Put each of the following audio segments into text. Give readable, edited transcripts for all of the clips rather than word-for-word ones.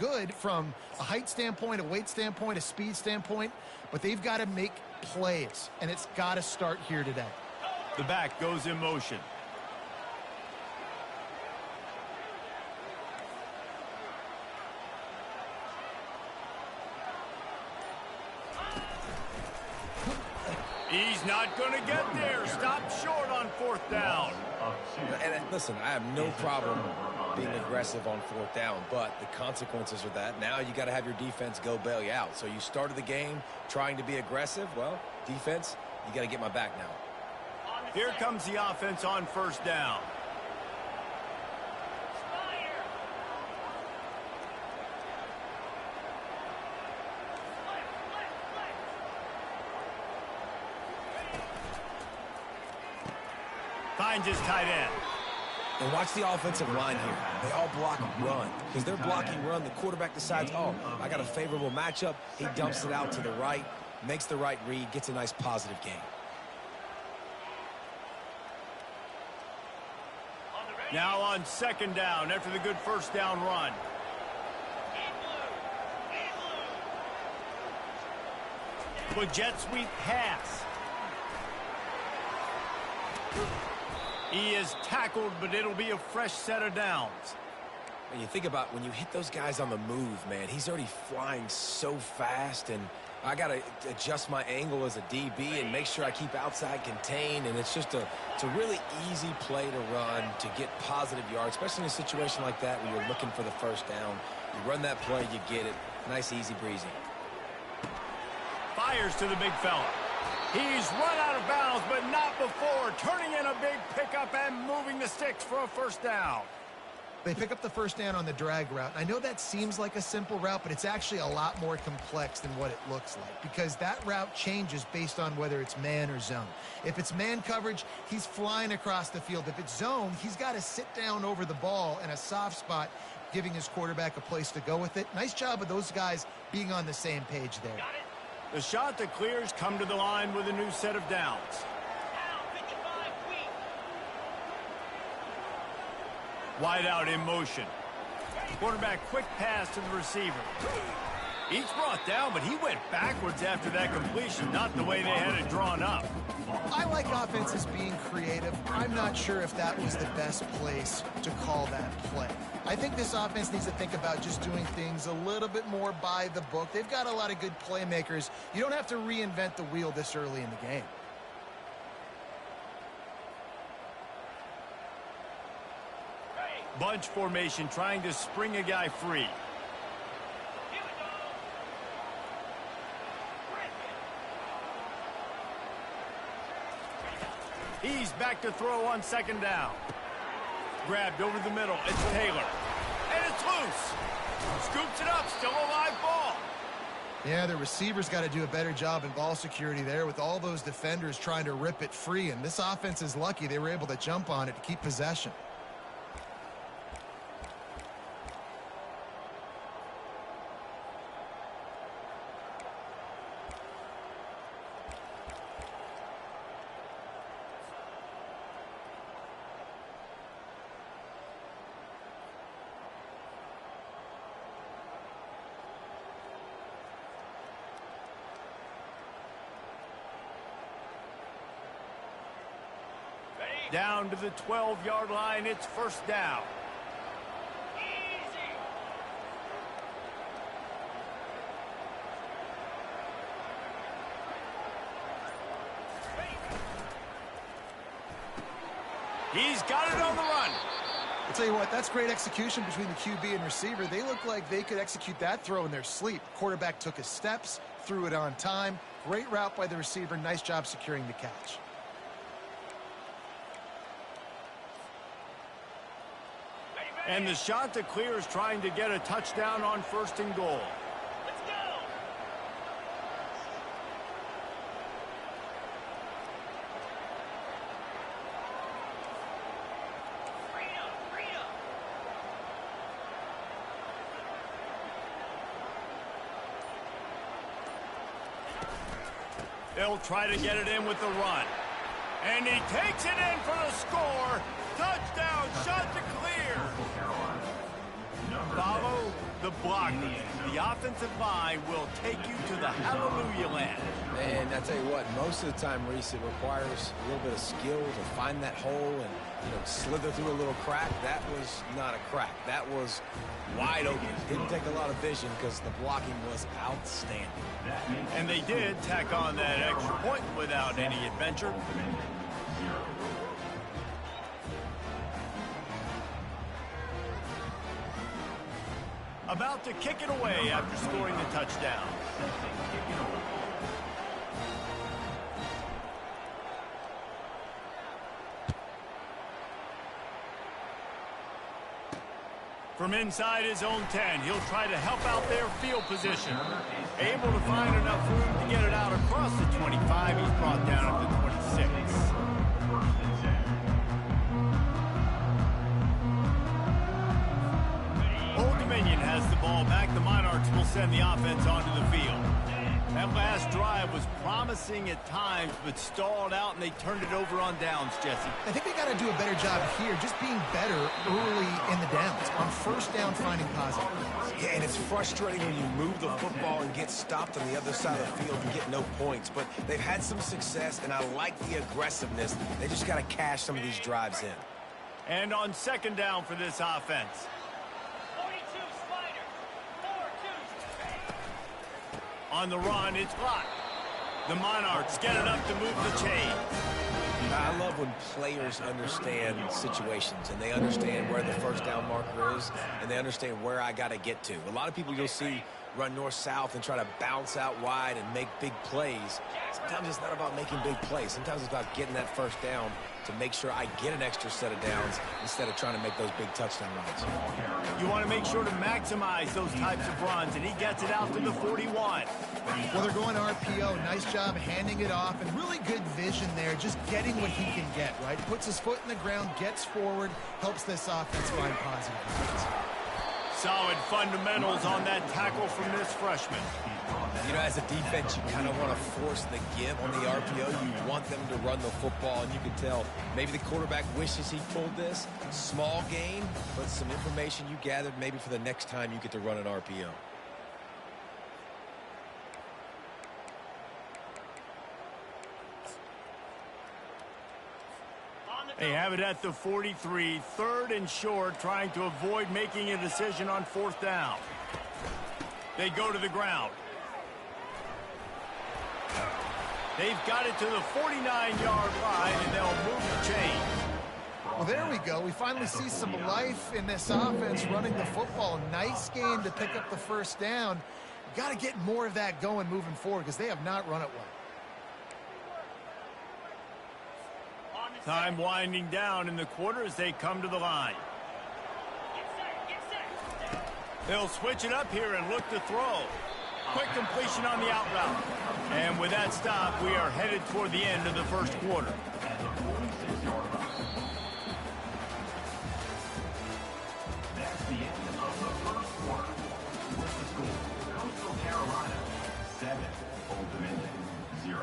good from a height standpoint, a weight standpoint, a speed standpoint, but they've got to make plays, and it's got to start here today. The back goes in motion. He's not going to get there. Stop short on 4th down. And listen, I have no problem being aggressive on 4th down, but the consequences are that now you got to have your defense go bail you out. So you started the game trying to be aggressive. Well, defense, you got to get my back now. Here comes the offense on 1st down. Finds his tight end. And watch the offensive line here. They all block run. Because they're blocking run, the quarterback decides, oh, I got a favorable matchup. He dumps it out to the right, makes the right read, gets a nice positive gain. Now on 2nd down after the good 1st down run. The jet sweep pass. He is tackled, but it'll be a fresh set of downs. When you think about when you hit those guys on the move, man, he's already flying so fast, and I got to adjust my angle as a DB and make sure I keep outside contained, and it's just it's a really easy play to run to get positive yards, especially in a situation like that where you're looking for the 1st down. You run that play, you get it. Nice, easy breezy. Fires to the big fella. He's run out of bounds, but not before turning in a big pickup and moving the sticks for a 1st down. They pick up the 1st down on the drag route. I know that seems like a simple route, but it's actually a lot more complex than what it looks like because that route changes based on whether it's man or zone. If it's man coverage, he's flying across the field. If it's zone, he's got to sit down over the ball in a soft spot, giving his quarterback a place to go with it. Nice job of those guys being on the same page there. The shot that clears come to the line with a new set of downs. Wide out in motion. Quarterback quick pass to the receiver. He's brought down, but he went backwards after that completion, not the way they had it drawn up. I like offenses being creative. I'm not sure if that was the best place to call that play. I think this offense needs to think about just doing things a little bit more by the book. They've got a lot of good playmakers. You don't have to reinvent the wheel this early in the game. Bunch formation trying to spring a guy free. He's back to throw on 2nd down. Grabbed over the middle. It's Taylor. And it's loose. Scoops it up. Still a live ball. Yeah, the receiver's got to do a better job in ball security there with all those defenders trying to rip it free. And this offense is lucky they were able to jump on it to keep possession. Down to the 12-yard line. It's 1st down. He's got it on the run. I'll tell you what, that's great execution between the QB and receiver. They look like they could execute that throw in their sleep. Quarterback took his steps, threw it on time. Great route by the receiver. Nice job securing the catch. And the shot to clear is trying to get a touchdown on 1st and goal. Let's go. Freedom. They'll try to get it in with the run. And he takes it in for the score. Touchdown, shot to clear. follow the blockers. The offensive line will take you to the hallelujah land. And I tell you what, most of the time, Reese, it requires a little bit of skill to find that hole and, slither through a little crack. That was not a crack. That was wide open. Didn't take a lot of vision because the blocking was outstanding. And they did tack on that extra point without any adventure. About to kick it away after scoring the touchdown. From inside his own 10, he'll try to help out their field position. Able to find enough room to get it out across the 25. He's brought down at the 26. Old Dominion has the ball back. The Monarchs will send the offense onto the field. That last drive was promising at times, but stalled out, and they turned it over on downs, Jesse. I think they got to do a better job here, just being better early in the downs. On first down, finding positive. Yeah, and it's frustrating when you move the football and get stopped on the other side of the field and get no points. But they've had some success, and I like the aggressiveness. They just got to cash some of these drives in. And on second down for this offense. 42 Spider. 4-2. On the run, it's blocked. The Monarchs get it up to move the chains. I love when players understand situations and they understand where the first down marker is and they understand where I got to get to. A lot of people you'll see run north-south and try to bounce out wide and make big plays. Sometimes it's not about making big plays. Sometimes it's about getting that first down to make sure I get an extra set of downs instead of trying to make those big touchdown runs. You want to make sure to maximize those types of runs, and he gets it out to the 41. Well, they're going RPO. Nice job handing it off, and really good vision there, just getting what he can get, right? Puts his foot in the ground, gets forward, helps this offense find positive points. Solid fundamentals on that tackle from this freshman. As a defense, you kind of want to force the give on the RPO. You want them to run the football, and you can tell maybe the quarterback wishes he pulled this. Small gain, but some information you gathered maybe for the next time you get to run an RPO. They have it at the 43, third and short, trying to avoid making a decision on fourth down. They go to the ground. They've got it to the 49-yard line, and they'll move the chain. Well, there we go. We finally see some life in this offense running the football. Nice game to pick up the first down. Got to get more of that going moving forward because they have not run it well. Time winding down in the quarter as they come to the line. They'll switch it up here and look to throw. Quick completion on the out route. And with that stop, we are headed toward the end of the first quarter. That's the end of the first quarter. With the score, Coastal Carolina 7, Old Dominion 0.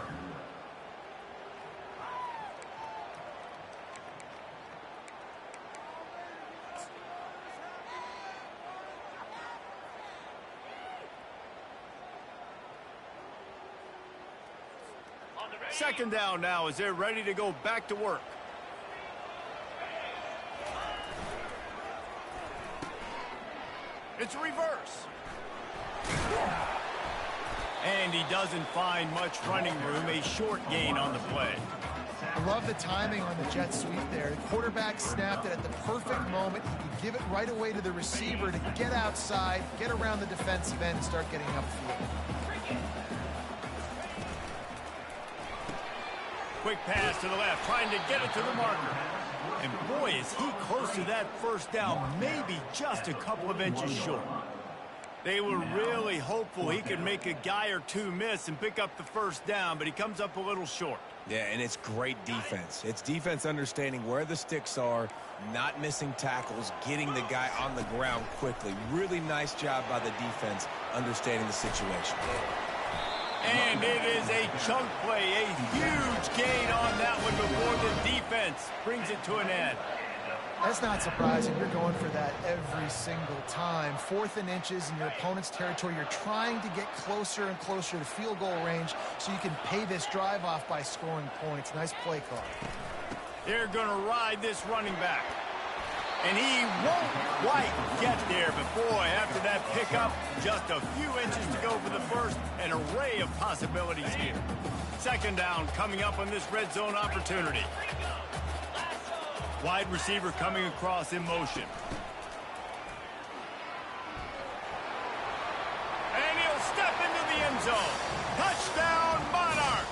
Second down now as they're ready to go back to work. It's a reverse. And he doesn't find much running room. A short gain on the play. I love the timing on the jet sweep there. The quarterback snapped it at the perfect moment. He could give it right away to the receiver to get outside, get around the defensive end, and start getting upfield. Quick pass to the left, trying to get it to the marker. And boy, is he close to that first down, maybe just a couple of inches short. They were really hopeful he could make a guy or two miss and pick up the first down, but he comes up a little short. Yeah, and it's great defense. It's defense understanding where the sticks are, not missing tackles, getting the guy on the ground quickly. Really nice job by the defense understanding the situation. And it is a chunk play, a huge gain on that one before the defense brings it to an end. That's not surprising. You're going for that every single time. 4th and inches in your opponent's territory. You're trying to get closer and closer to the field goal range so you can pay this drive off by scoring points. Nice play call. They're going to ride this running back. And he won't quite get there, but boy, after that pickup, just a few inches to go for the first. An array of possibilities here. 2nd down coming up on this red zone opportunity. Wide receiver coming across in motion. And he'll step into the end zone. Touchdown, Monarchs!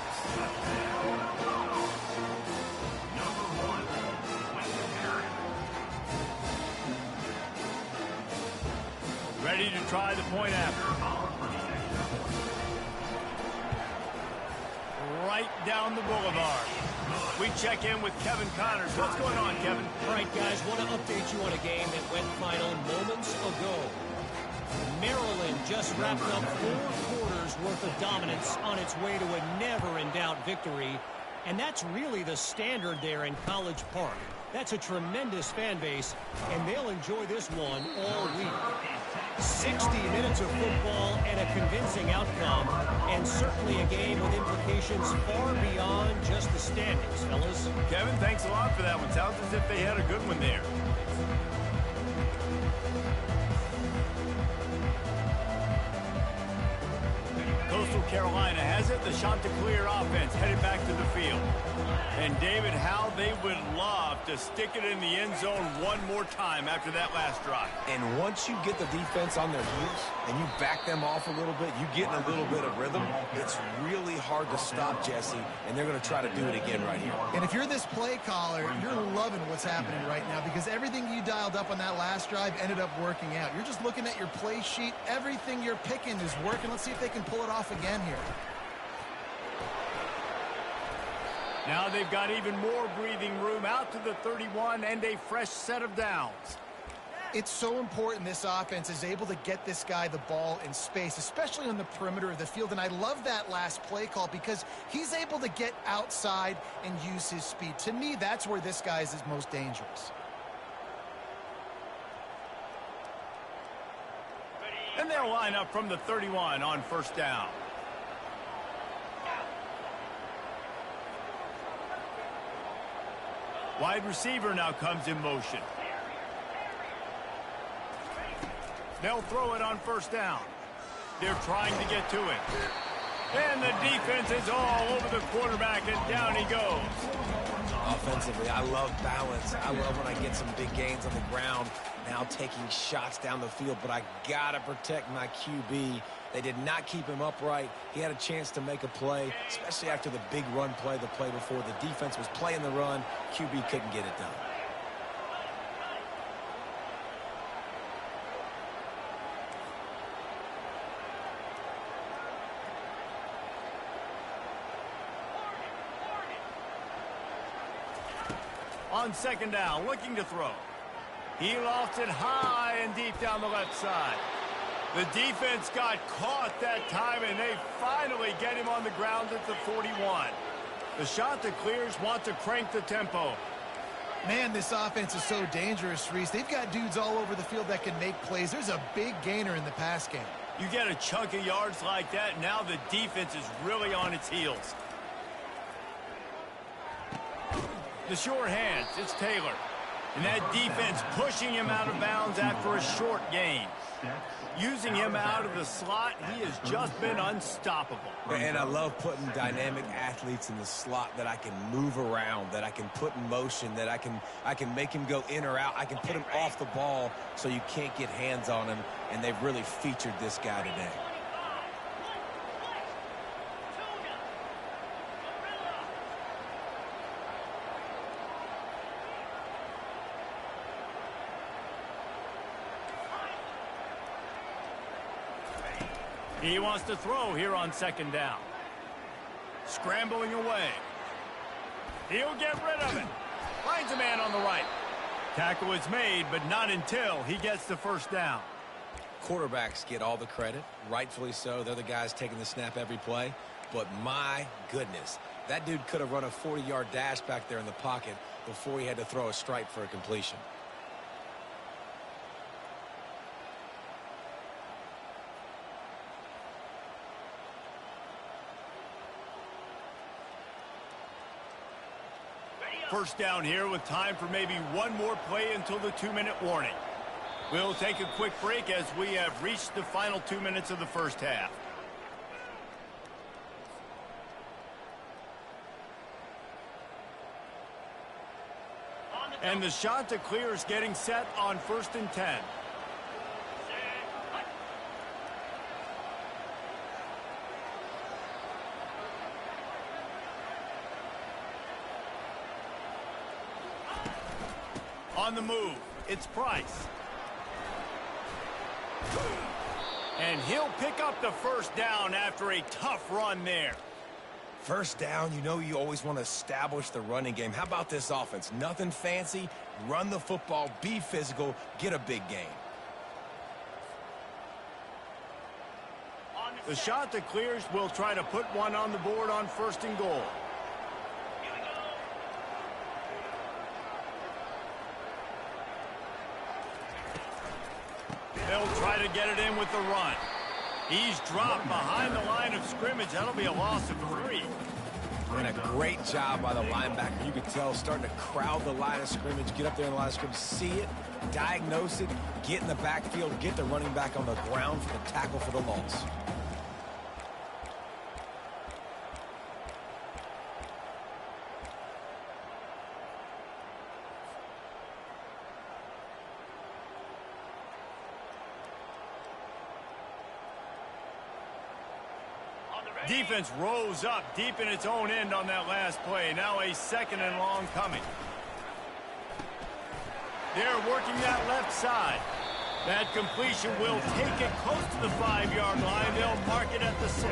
Ready to try the point after. Right down the boulevard. We check in with Kevin Connors. What's going on, Kevin? All right, guys, want to update you on a game that went final moments ago. Maryland just wrapped up 4 quarters worth of dominance on its way to a never-in-doubt victory. And that's really the standard there in College Park. That's a tremendous fan base, and they'll enjoy this one all week. 60 minutes of football and a convincing outcome, and certainly a game with implications far beyond just the standings, fellas. Kevin, thanks a lot for that one. Sounds as if they had a good one there. Coastal Carolina has it. The Chanticleer offense headed back to the field. And David, how they would love to stick it in the end zone one more time after that last drive. And once you get the defense on their heels and you back them off a little bit, you get in a little bit of rhythm, it's really hard to stop, Jesse, and they're going to try to do it again right here. And if you're this play caller, you're loving what's happening right now because everything you dialed up on that last drive ended up working out. You're just looking at your play sheet. Everything you're picking is working. Let's see if they can pull it off again here. Now they've got even more breathing room out to the 31 and a fresh set of downs. It's so important this offense is able to get this guy the ball in space, especially on the perimeter of the field. And I love that last play call because he's able to get outside and use his speed. To me, that's where this guy is his most dangerous. And they'll line up from the 31 on 1st down. Wide receiver now comes in motion. They'll throw it on 1st down. They're trying to get to it. And the defense is all over the quarterback, and down he goes. Offensively, I love balance. I love when I get some big gains on the ground, now taking shots down the field, but I got to protect my QB. They did not keep him upright. He had a chance to make a play, especially after the big run play the play before. The defense was playing the run. QB couldn't get it done. On 2nd down, looking to throw. He lofts it high and deep down the left side. The defense got caught that time, and they finally get him on the ground at the 41. The Chanticleers want to crank the tempo. Man, this offense is so dangerous, Reese. They've got dudes all over the field that can make plays. There's a big gainer in the pass game. You get a chunk of yards like that, now the defense is really on its heels. The short hands, it's Taylor. And that defense pushing him out of bounds after a short gain. Using him out of the slot, he has just been unstoppable. And I love putting dynamic athletes in the slot that I can move around, that I can put in motion, that I can make him go in or out. I can put him off the ball so you can't get hands on him, and they've really featured this guy today. He wants to throw here on 2nd down. Scrambling away. He'll get rid of it. Finds a man on the right. Tackle is made, but not until he gets the 1st down. Quarterbacks get all the credit, rightfully so. They're the guys taking the snap every play. But my goodness, that dude could have run a 40-yard dash back there in the pocket before he had to throw a strike for a completion. First down here with time for maybe one more play until the 2-minute warning. We'll take a quick break as we have reached the final 2 minutes of the first half. And the shot to clear is getting set on 1st and 10. On the move, it's Price. And he'll pick up the first down after a tough run there. First down, you know you always want to establish the running game. How about this offense? Nothing fancy. Run the football, be physical, get a big gain. The shot that clears will try to put one on the board on 1st and goal. They'll try to get it in with the run. He's dropped behind the line of scrimmage. That'll be a loss of 3. And a great job by the linebacker. You could tell starting to crowd the line of scrimmage, get up there in the line of scrimmage, see it, diagnose it, get in the backfield, get the running back on the ground for the tackle for the loss. Defense rose up deep in its own end on that last play. Now a 2nd and long coming. They're working that left side. That completion will take it close to the 5-yard line. They'll mark it at the 6.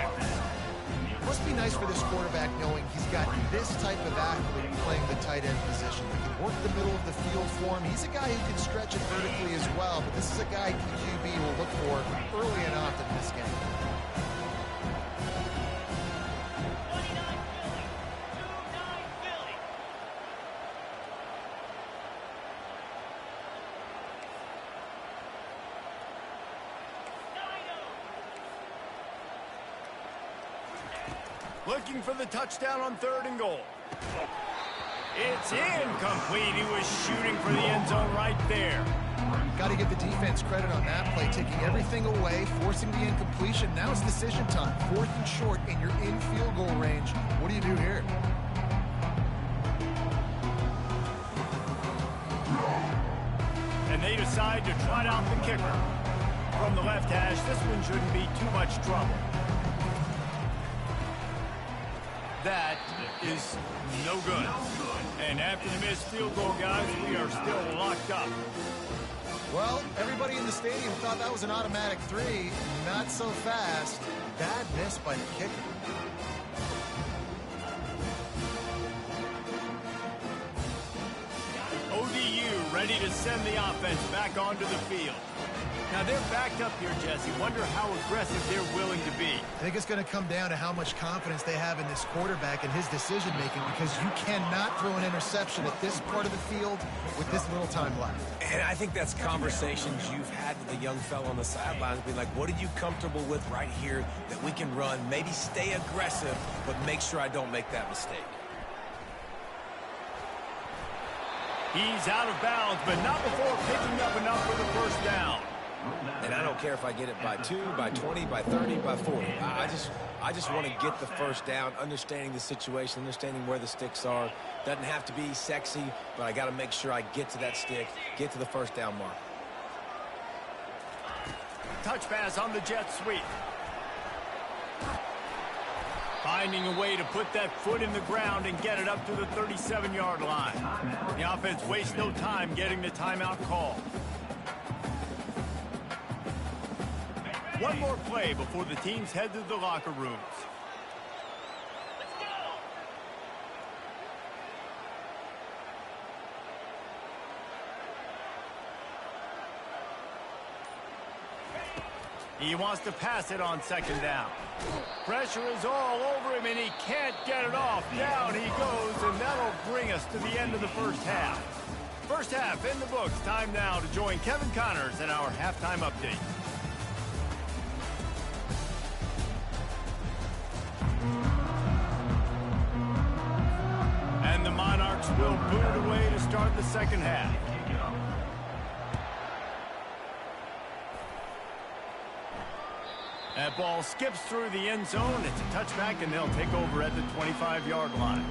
Must be nice for this quarterback knowing he's got this type of athlete playing the tight end position. He can work the middle of the field for him. He's a guy who can stretch it vertically as well, but this is a guy the QB will look for early and often in this game. Looking for the touchdown on 3rd and goal. It's incomplete. He was shooting for the end zone right there. Got to give the defense credit on that play, taking everything away, forcing the incompletion. Now it's decision time. 4th and short, and you're in field goal range. What do you do here? And they decide to trot out the kicker. From the left hash, this one shouldn't be too much trouble. That is no good. And after the missed field goal, guys, we are still locked up. Well, everybody in the stadium thought that was an automatic 3. Not so fast. Bad miss by the kicker. ODU ready to send the offense back onto the field. Now, they're backed up here, Jesse. Wonder how aggressive they're willing to be. I think it's going to come down to how much confidence they have in this quarterback and his decision-making, because you cannot throw an interception at this part of the field with this little time left. And I think that's conversations you've had with the young fellow on the sidelines, being like, what are you comfortable with right here that we can run? Maybe stay aggressive, but make sure I don't make that mistake. He's out of bounds, but not before picking up enough for the first down. And I don't care if I get it by 2, by 20, by 30, by 40. I just want to get the first down, understanding the situation, understanding where the sticks are. Doesn't have to be sexy, but I got to make sure I get to that stick, get to the first down mark. Touch pass on the jet sweep. Finding a way to put that foot in the ground and get it up to the 37-yard line. The offense wastes no time getting the timeout call. One more play before the teams head to the locker rooms. He wants to pass it on 2nd down. Pressure is all over him, and he can't get it off. Down he goes, and that'll bring us to the end of the first half. First half in the books. Time now to join Kevin Connors in our halftime update. And the Monarchs will cleared away to start the second half. That ball skips through the end zone. It's a touchback, and they'll take over at the 25-yard line.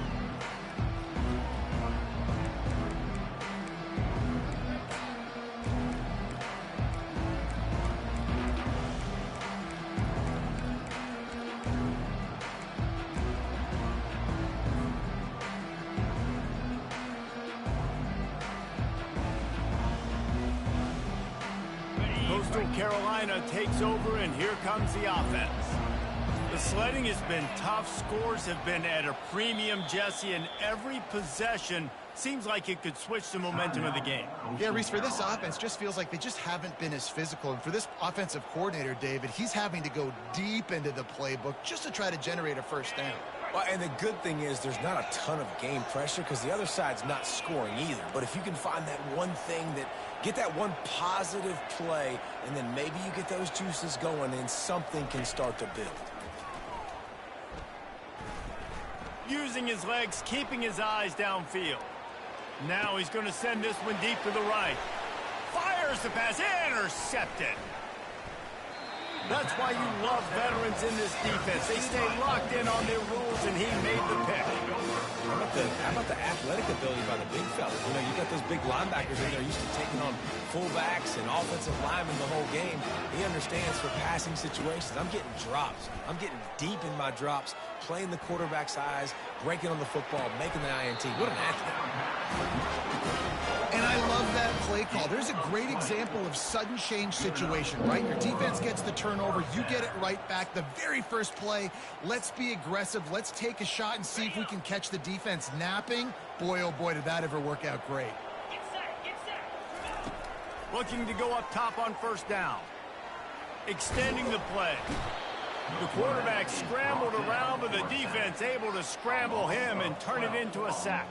Coastal Carolina takes over, and here comes the offense. The sledding has been tough. Scores have been at a premium, Jesse, and every possession seems like it could switch the momentum of the game. Yeah, Reese, for this offense, just feels like they just haven't been as physical. And for this offensive coordinator, David, he's having to go deep into the playbook just to try to generate a first down. Well, and the good thing is there's not a ton of game pressure because the other side's not scoring either. But if you can find that one thing get that one positive play, and then maybe you get those juices going and something can start to build. Using his legs, keeping his eyes downfield. Now he's going to send this one deep to the right. Fires the pass, intercepted. That's why you love veterans in this defense. They stay locked in on their rules, and he made the pick. How about the athletic ability by the big fella? You know, you got those big linebackers in there used to taking on fullbacks and offensive linemen the whole game. He understands for passing situations. I'm getting drops. I'm getting deep in my drops, playing the quarterback's eyes, breaking on the football, making the INT. What an athlete. And I love that play call. There's a great example of sudden change situation, right? Your defense gets the turnover. You get it right back. The very first play, let's be aggressive. Let's take a shot and see if we can catch the defense napping. Boy, oh boy, did that ever work out great. Get set, get set. Looking to go up top on first down. Extending the play. The quarterback scrambled around, but the defense able to scramble him and turn it into a sack.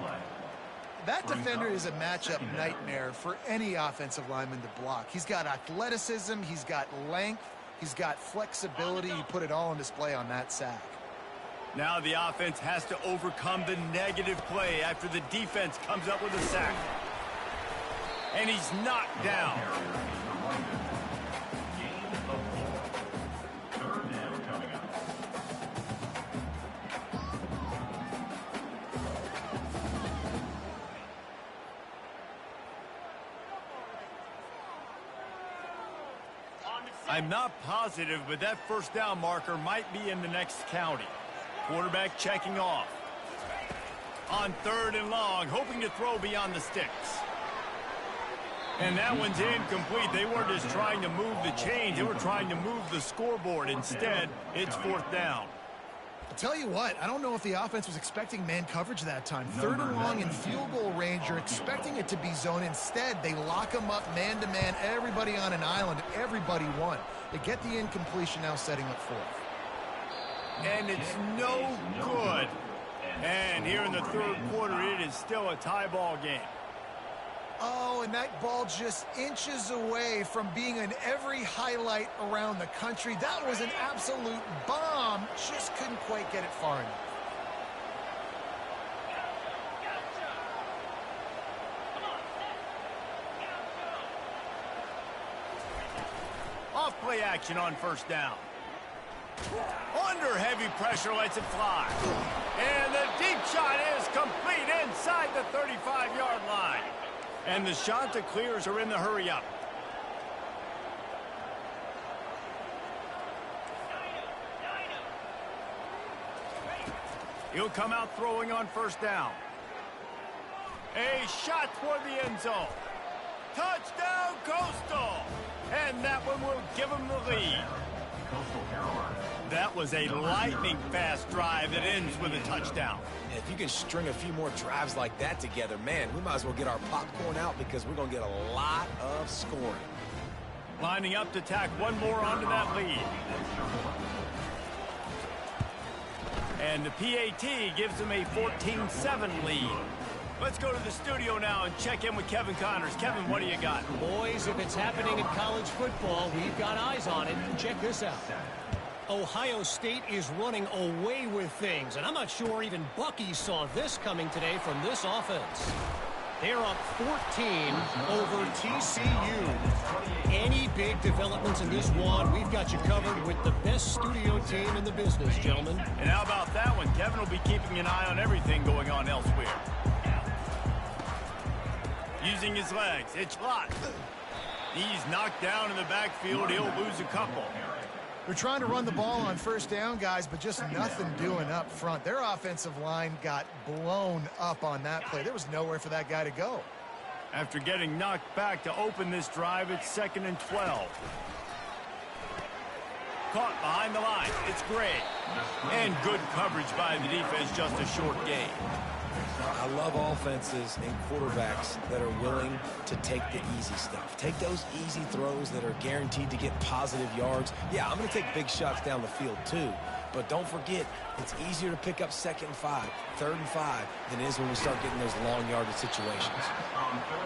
That defender is a matchup nightmare for any offensive lineman to block. He's got athleticism, he's got length, he's got flexibility. He put it all on display on that sack. Now the offense has to overcome the negative play after the defense comes up with a sack. And he's knocked down. I'm not positive, but that first down marker might be in the next county. Quarterback checking off. On third and long, hoping to throw beyond the sticks. And that one's incomplete. They weren't just trying to move the chains. They were trying to move the scoreboard. Instead, it's fourth down. I'll tell you what, I don't know if the offense was expecting man coverage that time. Third and long in field goal range, you're expecting it to be zone. Instead, they lock them up man-to-man, everybody on an island, and everybody won. They get the incompletion, now setting up fourth. And it's no good. And here in the third quarter, it is still a tie ball game. Oh, and that ball just inches away from being in every highlight around the country. That was an absolute bomb. Just couldn't quite get it far enough. Off play action on first down. Under heavy pressure, lets it fly. And the deep shot is complete inside the 35-yard line. And the Shanta clears are in the hurry-up. He'll come out throwing on first down. A shot toward the end zone. Touchdown, Coastal! And that one will give him the lead. That was a lightning-fast drive that ends with a touchdown. And if you can string a few more drives like that together, man, we might as well get our popcorn out because we're going to get a lot of scoring. Lining up to tack one more onto that lead. And the PAT gives them a 14-7 lead. Let's go to the studio now and check in with Kevin Connors. Kevin, what do you got? Boys, if it's happening in college football, we've got eyes on it. Check this out. Ohio State is running away with things, and I'm not sure even Bucky saw this coming today from this offense. They're up 14 over TCU. Any big developments in this one, we've got you covered with the best studio team in the business, gentlemen. And how about that one? Kevin will be keeping an eye on everything going on elsewhere. Using his legs, it's blocked. He's knocked down in the backfield. He'll lose a couple. They're trying to run the ball on first down, guys, but just nothing doing up front. Their offensive line got blown up on that play. There was nowhere for that guy to go. After getting knocked back to open this drive, it's 2nd and 12. Caught behind the line. It's Gray. And good coverage by the defense, just a short gain. I love offenses and quarterbacks that are willing to take the easy stuff. Take those easy throws that are guaranteed to get positive yards. Yeah, I'm going to take big shots down the field too. But don't forget, it's easier to pick up 2nd and 5, 3rd and 5 than it is when we start getting those long yardage situations.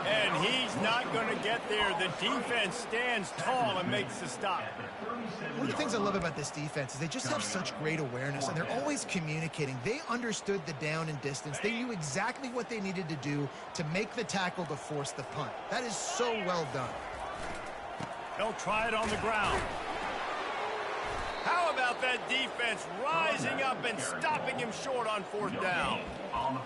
And he's not going to get there. The defense stands tall and makes the stop. One of the things I love about this defense is they just have such great awareness, and they're always communicating. They understood the down and distance. They knew exactly what they needed to do to make the tackle to force the punt. That is so well done. They'll try it on the ground. How about that defense rising up and stopping him short on 4th down?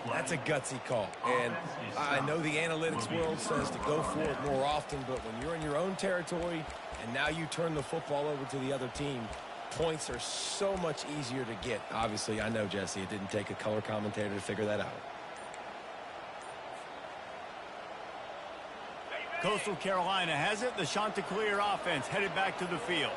That's a gutsy call. And I know the analytics world says to go for it more often, but when you're in your own territory and now you turn the football over to the other team, points are so much easier to get. Obviously, I know, Jesse, it didn't take a color commentator to figure that out. Coastal Carolina has it. The Chanticleer offense headed back to the field.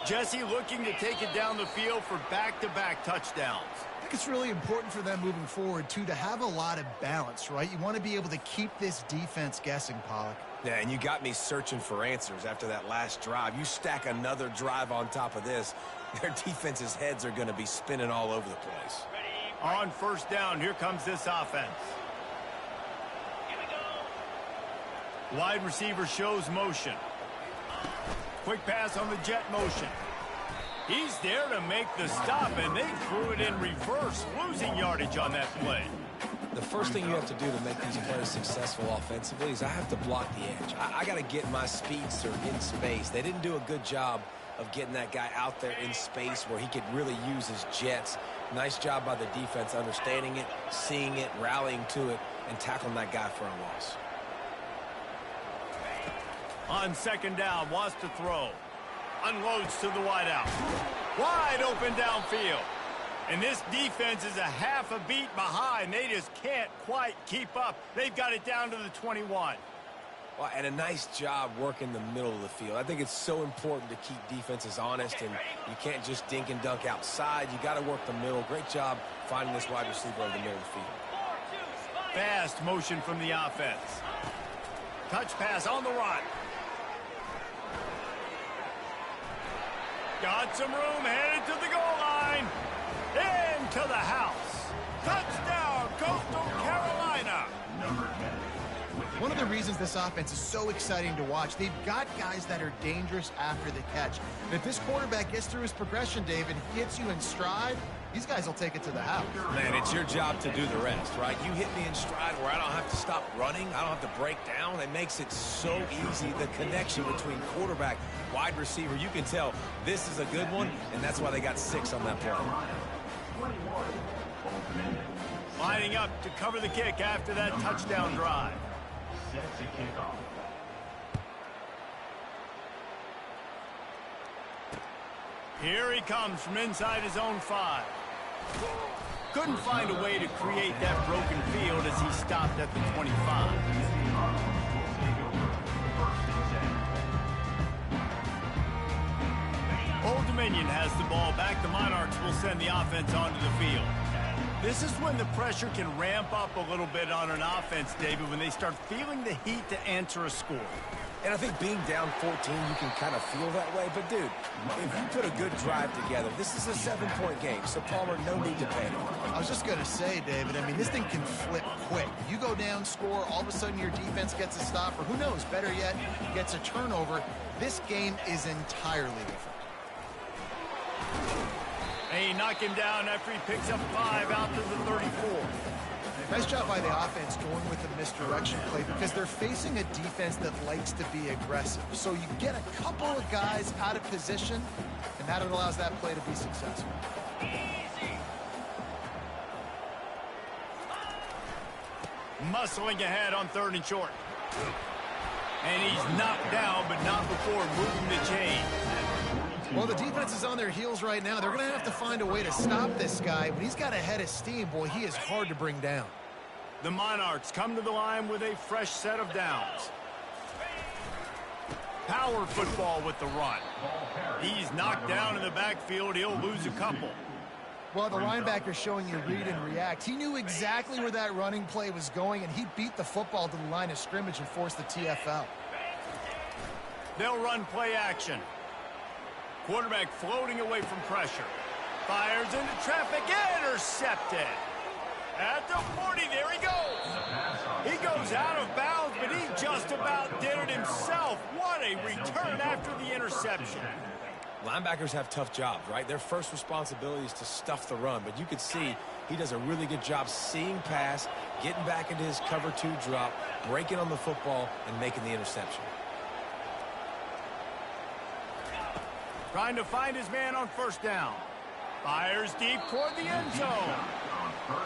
Jesse looking to take it down the field for back-to-back touchdowns. I think it's really important for them moving forward, too, to have a lot of balance, right? You want to be able to keep this defense guessing, Pollock. Yeah, and you got me searching for answers after that last drive. You stack another drive on top of this, their defense's heads are going to be spinning all over the place. On 1st down, here comes this offense. Wide receiver shows motion. Quick pass on the jet motion. He's there to make the stop, and they threw it in reverse, losing yardage on that play. The first thing you have to do to make these players successful offensively is I have to block the edge. I got to get my speedster in space. They didn't do a good job of getting that guy out there in space where he could really use his jets. Nice job by the defense understanding it, seeing it, rallying to it, and tackling that guy for a loss. On 2nd down, wants to throw. Unloads to the wideout. Wide open downfield. And this defense is a half a beat behind. They just can't quite keep up. They've got it down to the 21. Well, and a nice job working the middle of the field. I think it's so important to keep defenses honest, and you can't just dink and dunk outside. You got to work the middle. Great job finding this wide receiver over the middle of the field. Fast motion from the offense. Touch pass on the run. Got some room, headed to the goal line. Into the house. Touchdown, Coastal Carolina. One of the reasons this offense is so exciting to watch, they've got guys that are dangerous after the catch. And if this quarterback gets through his progression, David, gets you in stride, these guys will take it to the house. Man, it's your job to do the rest, right? You hit me in stride where I don't have to stop running. I don't have to break down. It makes it so easy. The connection between quarterback, wide receiver, you can tell this is a good one, and that's why they got 6 on that play. Lining up to cover the kick after that touchdown drive. Set to kick off. Here he comes from inside his own 5. Couldn't find a way to create that broken field as he stopped at the 25. Old Dominion has the ball back. The Monarchs will send the offense onto the field. This is when the pressure can ramp up a little bit on an offense, David, when they start feeling the heat to answer a score. And I think being down 14, you can kind of feel that way. But, dude, if you put a good drive together, this is a 7-point game. So, Palmer, no need to panic. I was just going to say, David, I mean, this thing can flip quick. You go down, score, all of a sudden your defense gets a stop, or who knows, better yet, gets a turnover. This game is entirely different. they knock him down after he picks up 5 out to the 34. Nice job by the offense going with the misdirection play because they're facing a defense that likes to be aggressive. So you get a couple of guys out of position, and that allows that play to be successful. Muscling ahead on 3rd and short. And he's knocked down, but not before moving the chain. Well, the defense is on their heels right now. They're going to have to find a way to stop this guy. When he's got a head of steam, boy, he is hard to bring down. The Monarchs come to the line with a fresh set of downs. Power football with the run. He's knocked down in the backfield. He'll lose a couple. Well, the linebacker's showing you read and react. He knew exactly where that running play was going, and he beat the football to the line of scrimmage and forced the TFL. They'll run play action. Quarterback floating away from pressure. Fires into traffic. Intercepted. At the 40, there he goes. He goes out of bounds, but he just about did it himself. What a return after the interception. Linebackers have tough jobs, right? Their first responsibility is to stuff the run, but you can see he does a really good job seeing pass, getting back into his cover 2 drop, breaking on the football, and making the interception. Trying to find his man on 1st down. Fires deep toward the end zone.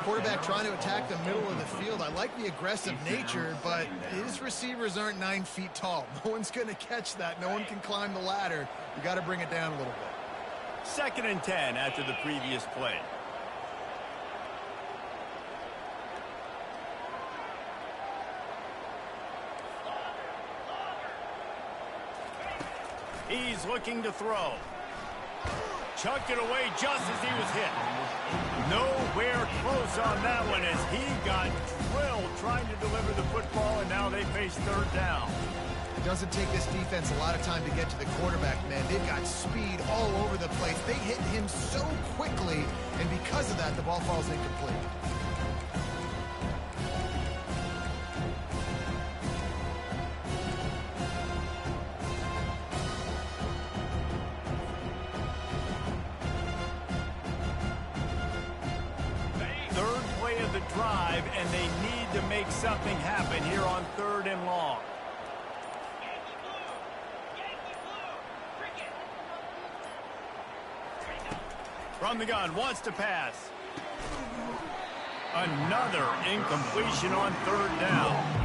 Quarterback trying to attack the middle of the field. I like the aggressive nature, but his receivers aren't 9 feet tall. No one's going to catch that. No one can climb the ladder. You got to bring it down a little bit. 2nd and 10 after the previous play. He's looking to throw. Chucked it away just as he was hit. Nowhere close on that one as he got drilled trying to deliver the football, and now they face 3rd down. It doesn't take this defense a lot of time to get to the quarterback, man. They've got speed all over the place. They hit him so quickly, and because of that, the ball falls incomplete. Drive, and they need to make something happen here on 3rd and long. From the gun, wants to pass. Another incompletion on 3rd down.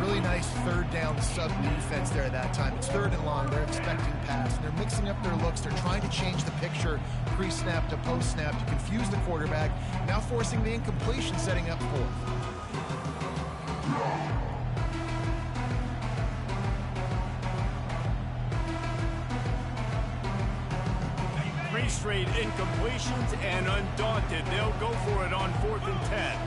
Really nice 3rd down sub defense there at that time. It's 3rd and long. They're expecting pass, and they're mixing up their looks. They're trying to change the picture pre-snap to post-snap to confuse the quarterback, now forcing the incompletion, setting up 4th. Three straight incompletions, and undaunted, they'll go for it on 4th and 10.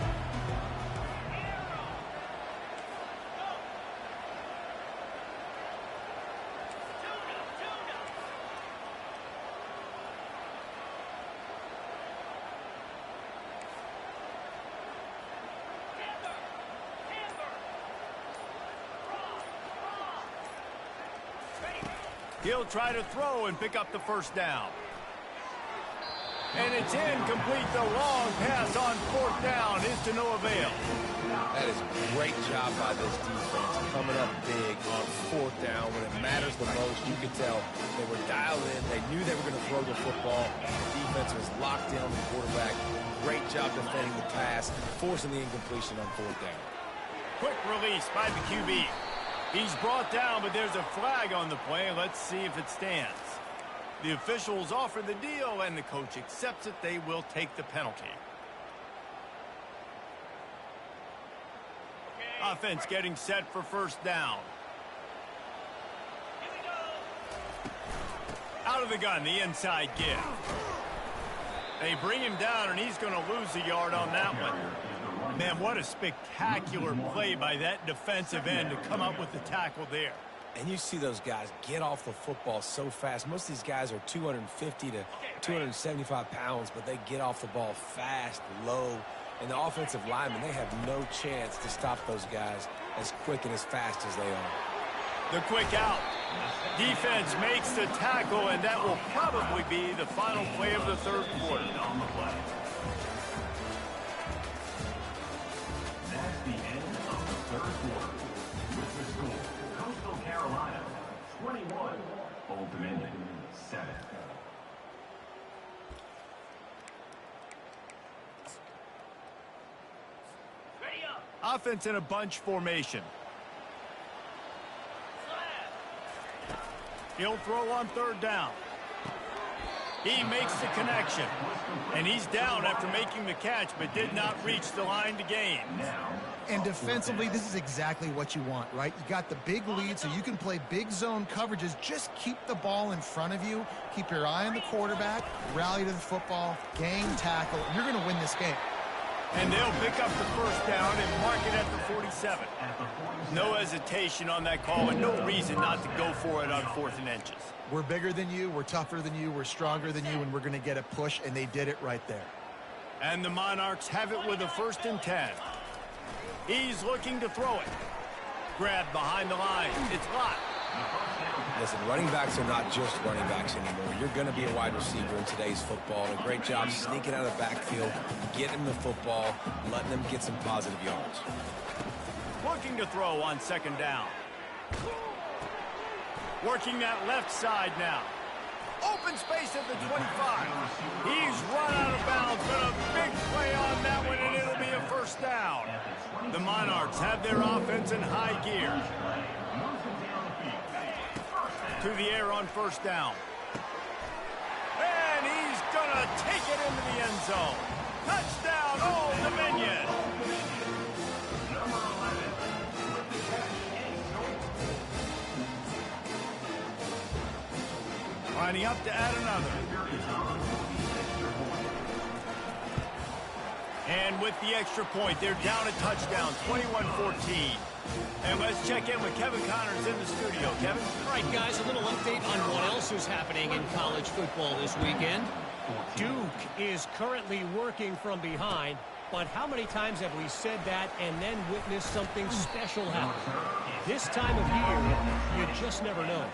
He'll try to throw and pick up the 1st down. And it's incomplete. The long pass on 4th down is to no avail. That is a great job by this defense, coming up big on 4th down when it matters the most. You could tell they were dialed in. They knew they were going to throw the football. The defense was locked in on the quarterback. Great job defending the pass, forcing the incompletion on 4th down. Quick release by the QB. He's brought down, but there's a flag on the play. Let's see if it stands. The officials offer the deal, and the coach accepts it. They will take the penalty. Offense getting set for 1st down. Out of the gun, the inside give. They bring him down, and he's going to lose a yard on that one. Man, what a spectacular play by that defensive end to come up with the tackle there. And you see those guys get off the football so fast. Most of these guys are 250 to 275 pounds, but they get off the ball fast, low. And the offensive linemen, they have no chance to stop those guys as quick and as fast as they are. The quick out. Defense makes the tackle, and that will probably be the final play of the third quarter. On the play. That's the end of the third quarter. With the score, Coastal Carolina 21, Old Dominion 7. Ready up. Offense in a bunch formation. He'll throw on third down. He makes the connection. And he's down after making the catch, but did not reach the line to gain. And defensively, this is exactly what you want, right? You got the big lead, so you can play big zone coverages. Just keep the ball in front of you. Keep your eye on the quarterback. Rally to the football. Gang tackle. You're going to win this game. And they'll pick up the first down and mark it at the 47. No hesitation on that call, and no reason not to go for it on 4th and inches. We're bigger than you. We're tougher than you. We're stronger than you, and we're going to get a push, and they did it right there. And the Monarchs have it with a 1st and 10. He's looking to throw it. Grabbed behind the line. It's locked. Listen, running backs are not just running backs anymore. You're going to be a wide receiver in today's football. And a great job sneaking out of the backfield, getting the football, letting them get some positive yards. Looking to throw on 2nd down. Working that left side now. Open space at the 25. He's run out of bounds, but a big play on that one, and it'll be a 1st down. The Monarchs have their offense in high gear. To the air on 1st down. And he's going to take it into the end zone. Touchdown, Old Dominion. Lining up to add another. And with the extra point, they're down a touchdown, 21-14. And let's check in with Kevin Connors in the studio. Kevin? All right, guys, a little update on what else is happening in college football this weekend. Duke is currently working from behind, but how many times have we said that and then witnessed something special happen? This time of year, you just never know.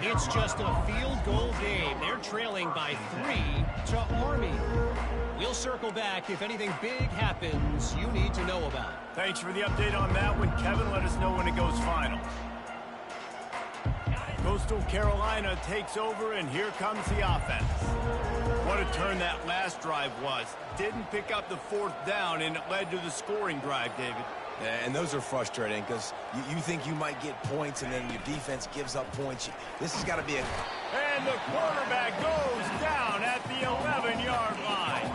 It's just a field goal game. They're trailing by 3 to Army. We'll circle back if anything big happens you need to know about. Thanks for the update on that one, Kevin. Let us know when it goes final. Coastal Carolina takes over, and here comes the offense. What a turn that last drive was. Didn't pick up the 4th down, and it led to the scoring drive, David. Yeah, and those are frustrating because you think you might get points, and then your defense gives up points. This has got to be a... And the quarterback goes down at the 11-yard line.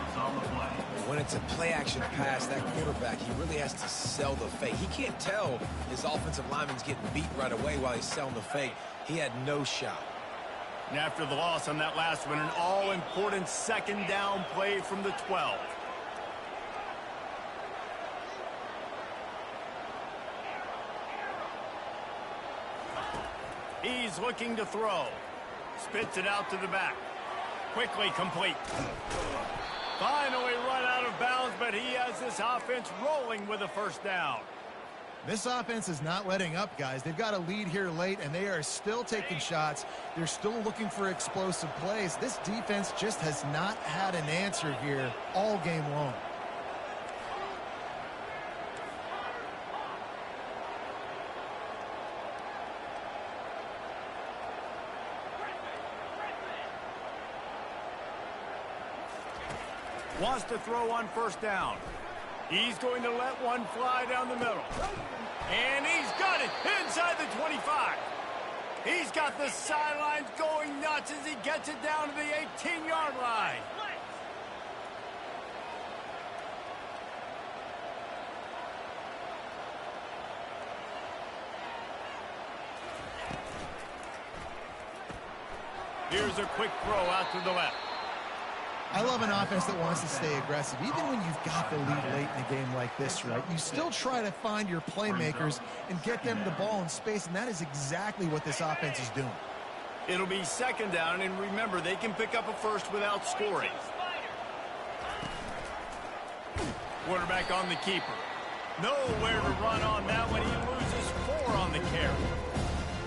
When it's a play-action pass, that quarterback, he really has to sell the fake. He can't tell his offensive lineman's getting beat right away while he's selling the fake. He had no shot. And after the loss on that last one, an all-important 2nd down play from the 12. He's looking to throw. Spits it out to the back. Quickly complete. Finally run out of bounds, but he has this offense rolling with a 1st down. This offense is not letting up, guys. They've got a lead here late, and they are still taking shots. They're still looking for explosive plays. This defense just has not had an answer here all game long. Wants to throw on 1st down. He's going to let one fly down the middle. And he's got it inside the 25. He's got the sidelines going nuts as he gets it down to the 18-yard line. Here's a quick throw out to the left. I love an offense that wants to stay aggressive. Even when you've got the lead late in a game like this, right, you still try to find your playmakers and get them the ball in space, and that is exactly what this offense is doing. It'll be 2nd down, and remember, they can pick up a first without scoring. Quarterback on the keeper. Nowhere to run on that one. He loses 4 on the carry.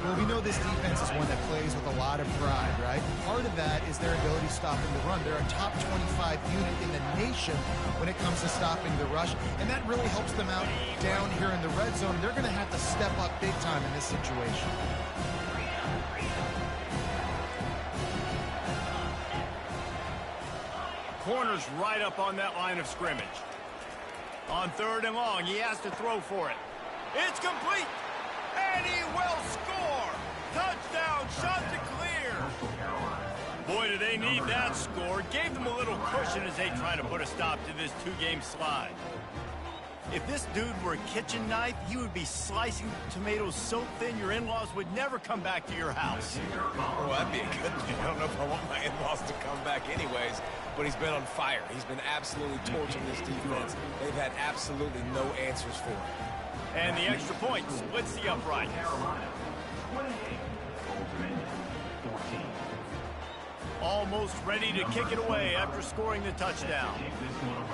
Well, we know this defense is one that plays with a lot of pride, right? Part of that is their ability stopping the run. They're a top 25 unit in the nation when it comes to stopping the rush, and that really helps them out down here in the red zone. They're going to have to step up big time in this situation. Corner's right up on that line of scrimmage. On 3rd and long, he has to throw for it. It's complete, and he will score. Touchdown, shot to clear. Boy, do they need that score. Gave them a little cushion as they try to put a stop to this two-game slide. If this dude were a kitchen knife, he would be slicing tomatoes so thin your in-laws would never come back to your house. Well, that'd be a good thing. I don't know if I want my in-laws to come back anyways, but he's been on fire. He's been absolutely torching this defense. They've had absolutely no answers for him. And the extra point splits the upright. Carolina, 28. Old Dominion, 14. Almost ready to kick it away after scoring the touchdown. Take this one away.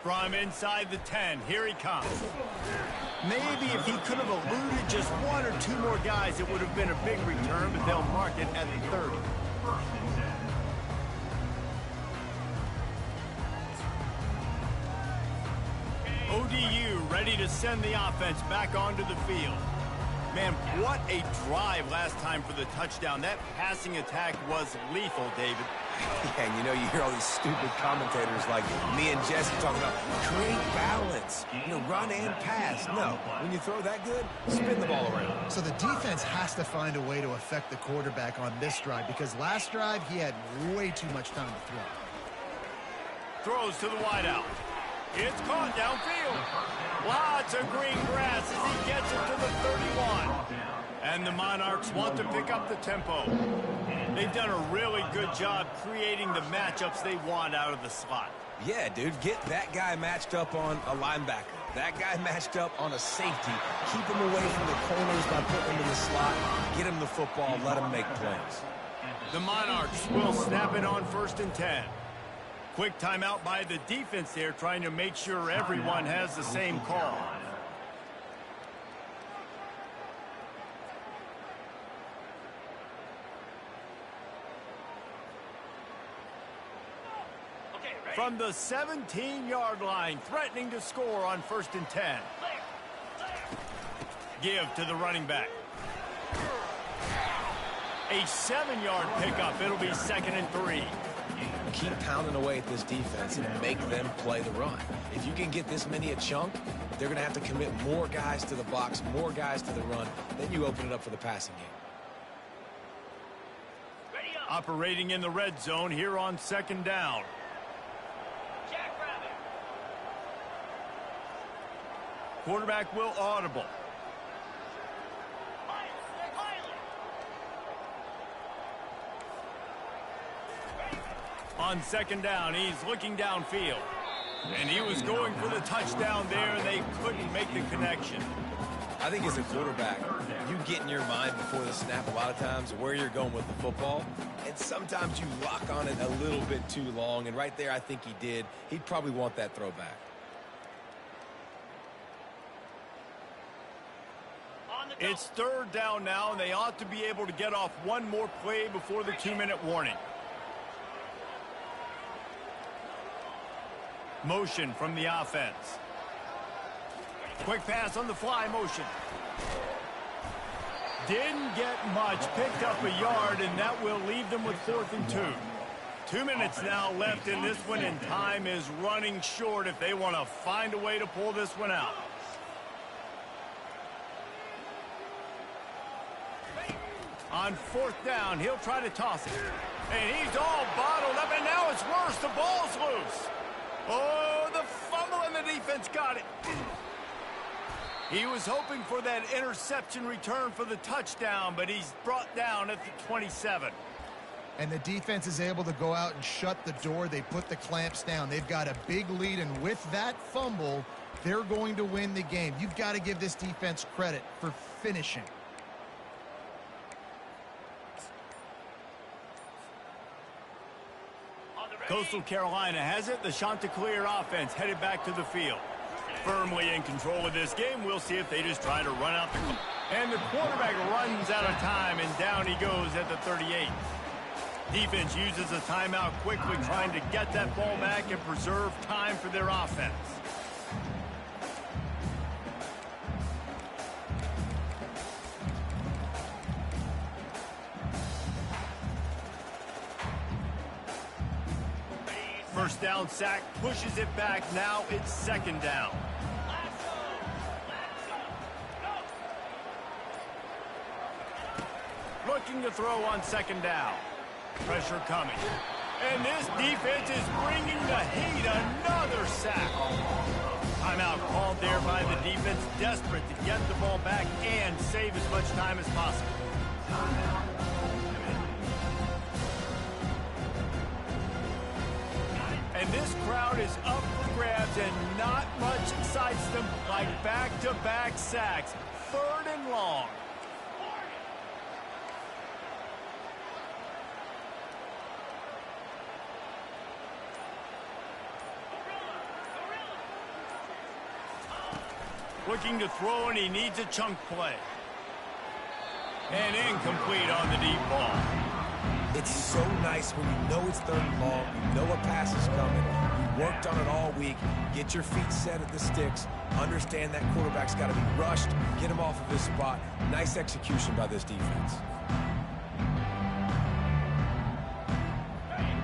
From inside the 10, here he comes. Maybe if he could have eluded just 1 or 2 more guys, it would have been a big return, but they'll mark it at the 30. ODU ready to send the offense back onto the field. Man, what a drive last time for the touchdown. That passing attack was lethal, David. Yeah, and you know, you hear all these stupid commentators like me and Jesse talking about create balance, run and pass. No, when you throw that good, spin the ball around. So the defense has to find a way to affect the quarterback on this drive because last drive he had way too much time to throw. Throws to the wideout. It's caught downfield. Lots of green grass as he gets it to the 31. And the Monarchs want to pick up the tempo. They've done a really good job creating the matchups they want out of the slot. Yeah, dude, get that guy matched up on a linebacker. That guy matched up on a safety. Keep him away from the corners by putting him in the slot. Get him the football. Let him make plays. The Monarchs will snap it on 1st and 10. Quick timeout by the defense there, trying to make sure everyone has the same call. From the 17-yard line, threatening to score on 1st and 10. Give to the running back. A 7-yard pickup. It'll be 2nd and 3. Keep pounding away at this defense and make them play the run. If you can get this many a chunk, they're going to have to commit more guys to the box, more guys to the run. Then you open it up for the passing game. Operating in the red zone here on 2nd down. Quarterback will audible. On 2nd down, he's looking downfield. And he was going for the touchdown there, and they couldn't make the connection. I think as a quarterback, you get in your mind before the snap a lot of times where you're going with the football. And sometimes you lock on it a little bit too long. And right there, I think he did. He'd probably want that throwback. It's 3rd down now, and they ought to be able to get off one more play before the 2-minute warning. Motion from the offense. Quick pass on the fly motion. Didn't get much, picked up a yard, and that will leave them with 4th and 2. 2 minutes now left in this one, and time is running short if they want to find a way to pull this one out. On 4th down, he'll try to toss it. And he's all bottled up, and now it's worse. The ball's loose. Oh, the fumble, and the defense got it. He was hoping for that interception return for the touchdown, but he's brought down at the 27. And the defense is able to go out and shut the door. They put the clamps down. They've got a big lead, and with that fumble, they're going to win the game. You've got to give this defense credit for finishing. Coastal Carolina has it. The Chanticleer offense headed back to the field. Firmly in control of this game. We'll see if they just try to run out the clock. And the quarterback runs out of time, and down he goes at the 38. Defense uses a timeout quickly, trying to get that ball back and preserve time for their offense. First down sack, pushes it back. Now it's second down. Looking to throw on second down. Pressure coming. And this defense is bringing the heat. Another sack. Timeout called there by the defense, desperate to get the ball back and save as much time as possible. And this crowd is up for grabs, and not much excites them like back-to-back sacks. Third and long. Looking to throw, and he needs a chunk play. And incomplete on the deep ball. It's so nice when you know it's third and long, you know a pass is coming, you worked on it all week, get your feet set at the sticks, understand that quarterback's got to be rushed, get him off of his spot. Nice execution by this defense.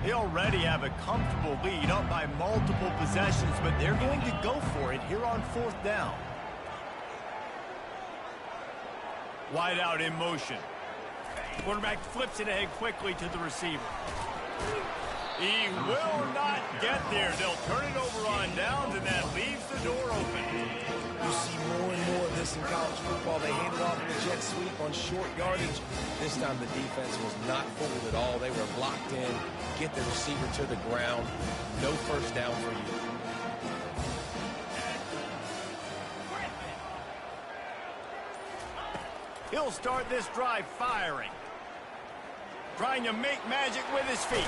They already have a comfortable lead, up by multiple possessions, but they're going to go for it here on fourth down. Wide out in motion. Quarterback flips it ahead quickly to the receiver. He will not get there. They'll turn it over on downs, and that leaves the door open. You see more and more of this in college football. They hand it off in a jet sweep on short yardage. This time the defense was not fooled at all. They were locked in, get the receiver to the ground. No first down for you. He'll start this drive firing. Trying to make magic with his feet.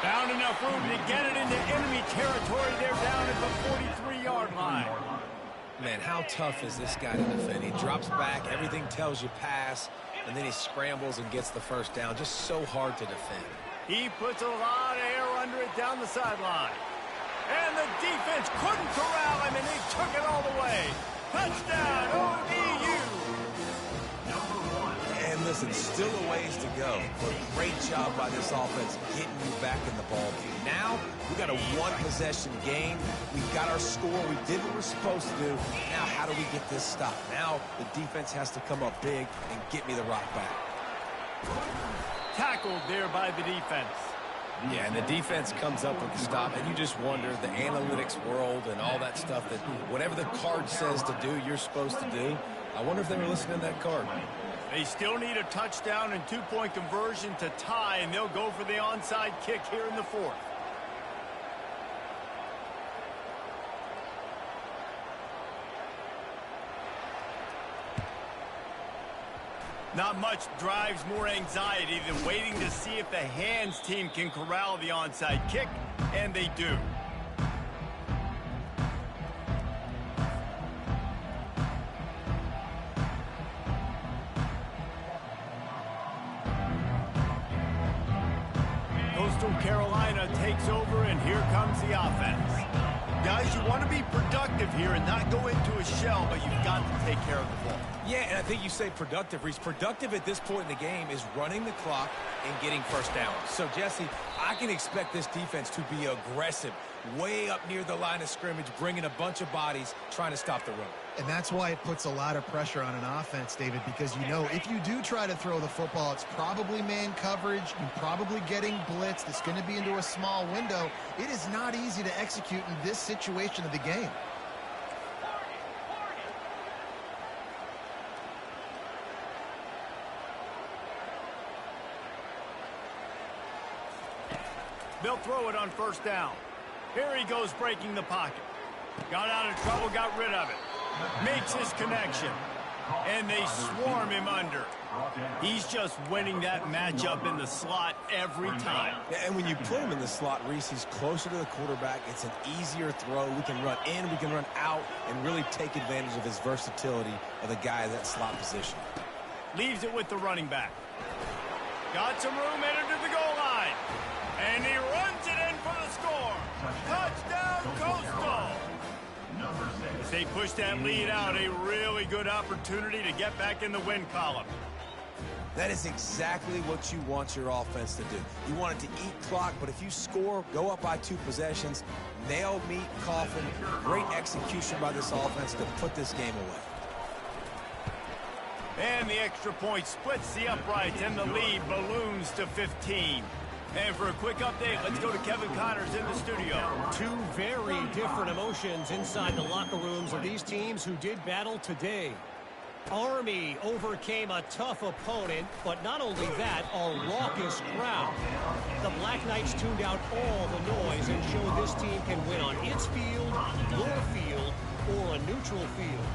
Found enough room to get it into enemy territory. They're down at the 43-yard line. Man, how tough is this guy to defend? He drops back, everything tells you pass, and then he scrambles and gets the first down. Just so hard to defend. He puts a lot of air under it down the sideline. And the defense couldn't corral him, and they took it all the way. Touchdown, ODU. And listen, still a ways to go, but great job by this offense getting you back in the ball game. Now, we got a one-possession game. We've got our score. We did what we're supposed to do. Now, how do we get this stopped? Now, the defense has to come up big and get me the rock back. Tackled there by the defense. Yeah, and the defense comes up with the stop, and you just wonder, the analytics world and all that stuff, that whatever the card says to do, you're supposed to do. I wonder if they were listening to that card. They still need a touchdown and two-point conversion to tie, and they'll go for the onside kick here in the fourth. Not much drives more anxiety than waiting to see if the hands team can corral the onside kick, and they do. Coastal Carolina takes over, and here comes the offense. Guys, you want to be productive here and not go into a shell, but you've got to take care of the ball. Yeah, and I think you say productive, Reese. Productive at this point in the game is running the clock and getting first down. So, Jesse, I can expect this defense to be aggressive, way up near the line of scrimmage, bringing a bunch of bodies, trying to stop the run. And that's why it puts a lot of pressure on an offense, David, because you know if you do try to throw the football, it's probably man coverage. You're probably getting blitzed. It's going to be into a small window. It is not easy to execute in this situation of the game. They'll throw it on first down. Here he goes, breaking the pocket. Got out of trouble, got rid of it. Makes his connection. And they swarm him under. He's just winning that matchup in the slot every time. And when you put him in the slot, Reese, he's closer to the quarterback. It's an easier throw. We can run in, we can run out, and really take advantage of his versatility of the guy in that slot position. Leaves it with the running back. Got some room headed to the goal line. And he runs it in for the score. Touchdown, Coastal. As they push that lead out, a really good opportunity to get back in the win column. That is exactly what you want your offense to do. You want it to eat clock, but if you score, go up by 2 possessions, nail meat coffin, great execution by this offense to put this game away. And the extra point splits the uprights, and the lead balloons to 15. And for a quick update, let's go to Kevin Connors in the studio. 2 very different emotions inside the locker rooms of these teams who did battle today. Army overcame a tough opponent, but not only that, a raucous crowd. The Black Knights tuned out all the noise and showed this team can win on its field, your field, or a neutral field.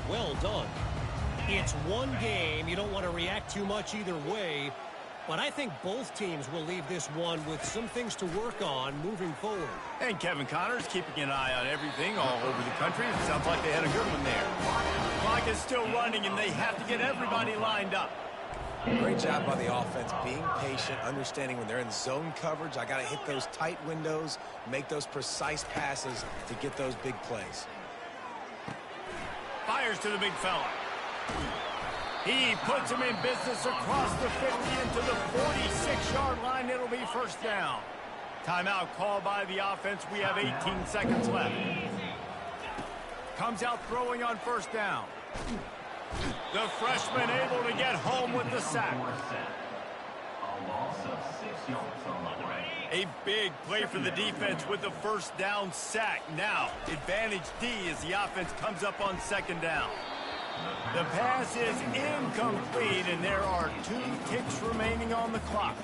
Well done. It's one game. You don't want to react too much either way. But I think both teams will leave this one with some things to work on moving forward. And Kevin Connors keeping an eye on everything all over the country. It sounds like they had a good one there. Clock is still running, and they have to get everybody lined up. Great job by the offense, being patient, understanding when they're in zone coverage, I got to hit those tight windows, make those precise passes to get those big plays. Fires to the big fella. He puts him in business across the 50 into the 46-yard line. It'll be first down. Timeout called by the offense. We have 18 seconds left. Comes out throwing on first down. The freshman able to get home with the sack. A loss of 6 yards on the play. A big play for the defense with the first down sack. Now, advantage D as the offense comes up on second down. The pass is incomplete, and there are 2 ticks remaining on the clock.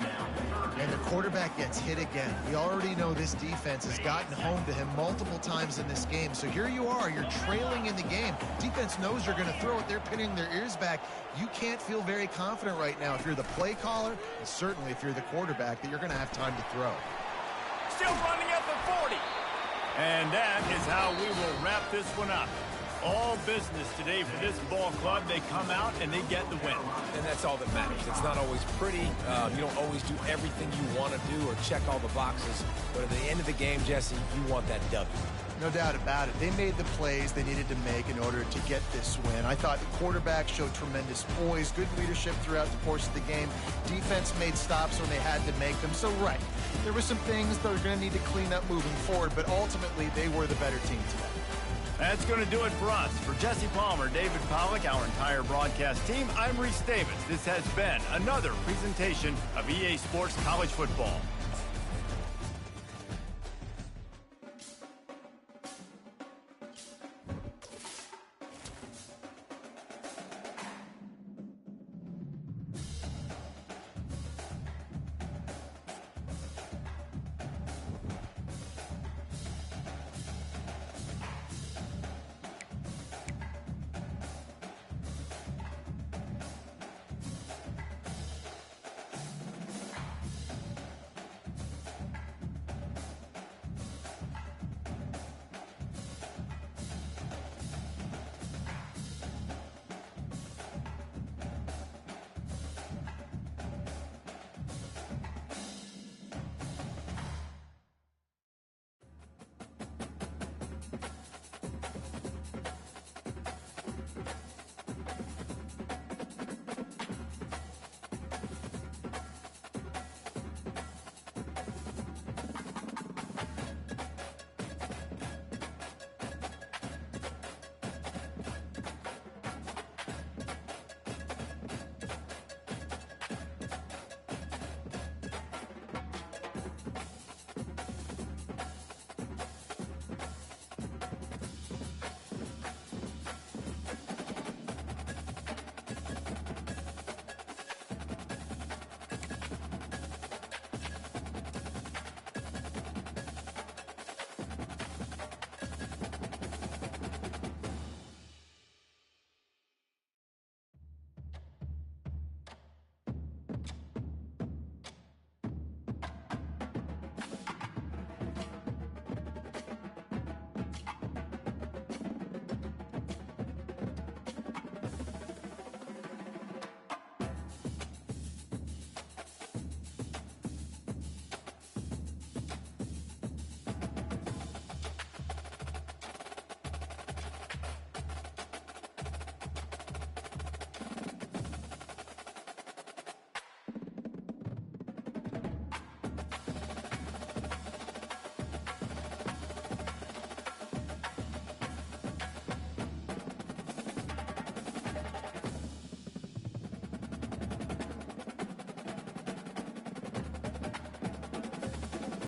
And the quarterback gets hit again. We already know this defense has gotten home to him multiple times in this game. So here you are, you're trailing in the game. Defense knows you're going to throw it. They're pinning their ears back. You can't feel very confident right now if you're the play caller, and certainly if you're the quarterback, that you're going to have time to throw. Still running at the 40. And that is how we will wrap this one up. All business today for this ball club. They come out and they get the win. And that's all that matters. It's not always pretty. You don't always do everything you want to do or check all the boxes. But at the end of the game, Jesse, you want that W. No doubt about it. They made the plays they needed to make in order to get this win. I thought the quarterback showed tremendous poise, good leadership throughout the course of the game. Defense made stops when they had to make them. So, right, there were some things that were going to need to clean up moving forward, but ultimately they were the better team today. That's going to do it for us. For Jesse Palmer, David Pollack, our entire broadcast team, I'm Reese Davis. This has been another presentation of EA Sports College Football.